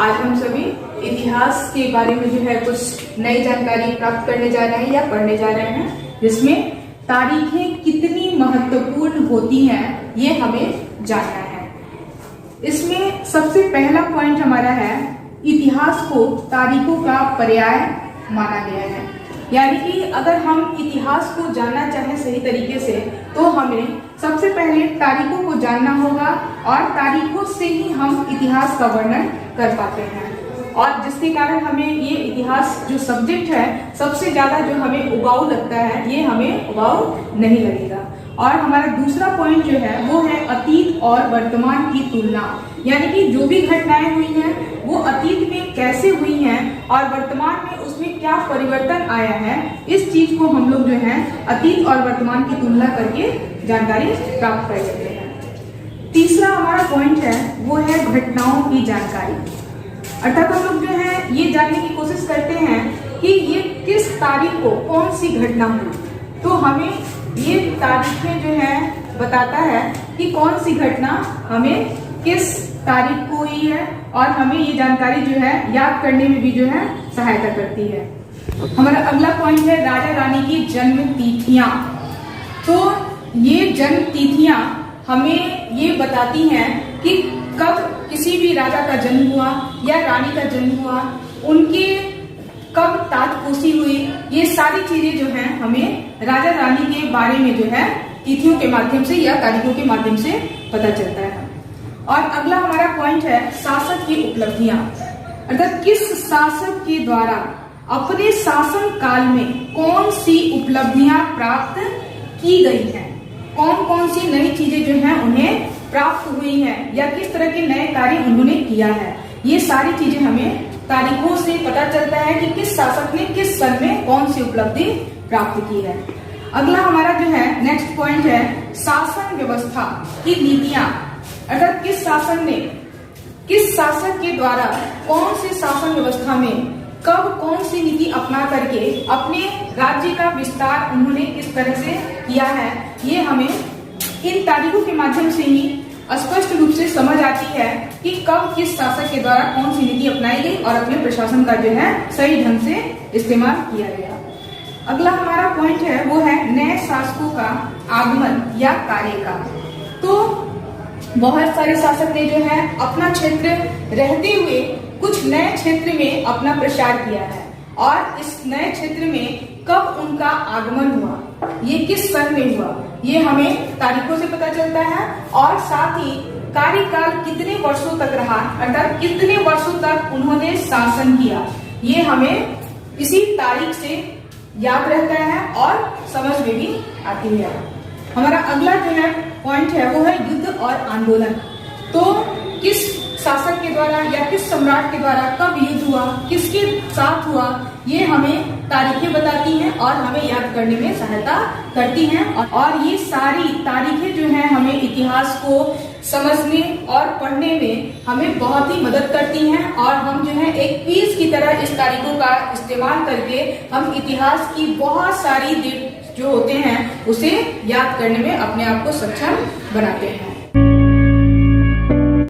आज हम सभी इतिहास के बारे में जो है कुछ नई जानकारी प्राप्त करने जा रहे हैं या पढ़ने जा रहे हैं, जिसमें तारीखें कितनी महत्वपूर्ण होती हैं ये हमें जानना है। इसमें सबसे पहला पॉइंट हमारा है, इतिहास को तारीखों का पर्याय माना गया है। यानी कि अगर हम इतिहास को जानना चाहें सही तरीके से तो हमें सबसे पहले तारीखों को जानना होगा और तारीखों से ही हम इतिहास का वर्णन कर पाते हैं। और जिसके कारण हमें ये इतिहास जो सब्जेक्ट है सबसे ज़्यादा जो हमें उबाऊ लगता है, ये हमें उबाऊ नहीं लगेगा। और हमारा दूसरा पॉइंट जो है वो है अतीत और वर्तमान की तुलना। यानी कि जो भी घटनाएं हुई हैं वो अतीत में कैसे हुई हैं और वर्तमान में उसमें क्या परिवर्तन आया है, इस चीज को हम लोग जो है अतीत और वर्तमान की तुलना करके जानकारी प्राप्त कर सकते हैं। तीसरा हमारा पॉइंट है वो है घटनाओं की जानकारी। अर्थात हम लोग जो है ये जानने की कोशिश करते हैं कि ये किस तारीख को कौन सी घटना हुई, तो हमें ये तारीखें जो है बताता है कि कौन सी घटना हमें किस तारीख को हुई है और हमें ये जानकारी जो है याद करने में भी जो है सहायता करती है। हमारा अगला पॉइंट है राजा रानी की जन्म तिथियां। तो ये जन्म तिथियां हमें ये बताती हैं कि कब किसी भी राजा का जन्म हुआ या रानी का जन्म हुआ, उनके कब ताजपोशी हुई, ये सारी चीजें जो हैं हमें राजा रानी के बारे में जो है तिथियों के माध्यम से या तारीखों के माध्यम से पता चलता है। और अगला हमारा पॉइंट है शासक की उपलब्धियां। अर्थात किस शासक के द्वारा अपने शासन काल में कौन सी उपलब्धियां प्राप्त की गई हैं, कौन कौन सी नई चीजें जो हैं उन्हें प्राप्त हुई हैं या किस तरह के नए कार्य उन्होंने किया है, ये सारी चीजें हमें तारीखों से पता चलता है कि किस शासक ने किस सन में कौन सी उपलब्धि प्राप्त की है। अगला हमारा जो है नेक्स्ट पॉइंट है शासन व्यवस्था की नीतियां। अर्थात किस शासन ने किस शासक के द्वारा कौन से शासन व्यवस्था में कब कौन सी नीति अपना करके अपने राज्य का विस्तार उन्होंने किस तरह से किया है, ये हमें इन तारीखों के माध्यम से ही स्पष्ट रूप से समझ आती है कि कब किस शासक के द्वारा कौन सी नीति अपनाई गई और अपने प्रशासन का जो है सही ढंग से इस्तेमाल किया गया। अगला हमारा पॉइंट है वो है नए शासकों का आगमन या कार्यकाल। तो बहुत सारे शासक ने जो है अपना क्षेत्र रहते हुए कुछ नए क्षेत्र में अपना प्रसार किया है और इस नए क्षेत्र में कब उनका आगमन हुआ, ये किस सन में हुआ, ये हमें तारीखों से पता चलता है। और साथ ही कार्यकाल कितने वर्षों तक रहा, अर्थात कितने वर्षों तक उन्होंने शासन किया, ये हमें इसी तारीख से याद रहता है और समझ में भी आती है। हमारा अगला जो है पॉइंट है वो है युद्ध और आंदोलन। तो किस शासक के द्वारा या किस सम्राट के द्वारा कब युद्ध हुआ, किसके साथ हुआ, ये हमें तारीखें बताती हैं और हमें याद करने में सहायता करती हैं। और ये सारी तारीखें जो हैं हमें इतिहास को समझने और पढ़ने में हमें बहुत ही मदद करती हैं और हम जो है एक क्विज की तरह इस तारीखों का इस्तेमाल करके हम इतिहास की बहुत सारी जो होते हैं उसे याद करने में अपने आप को सक्षम बनाते हैं।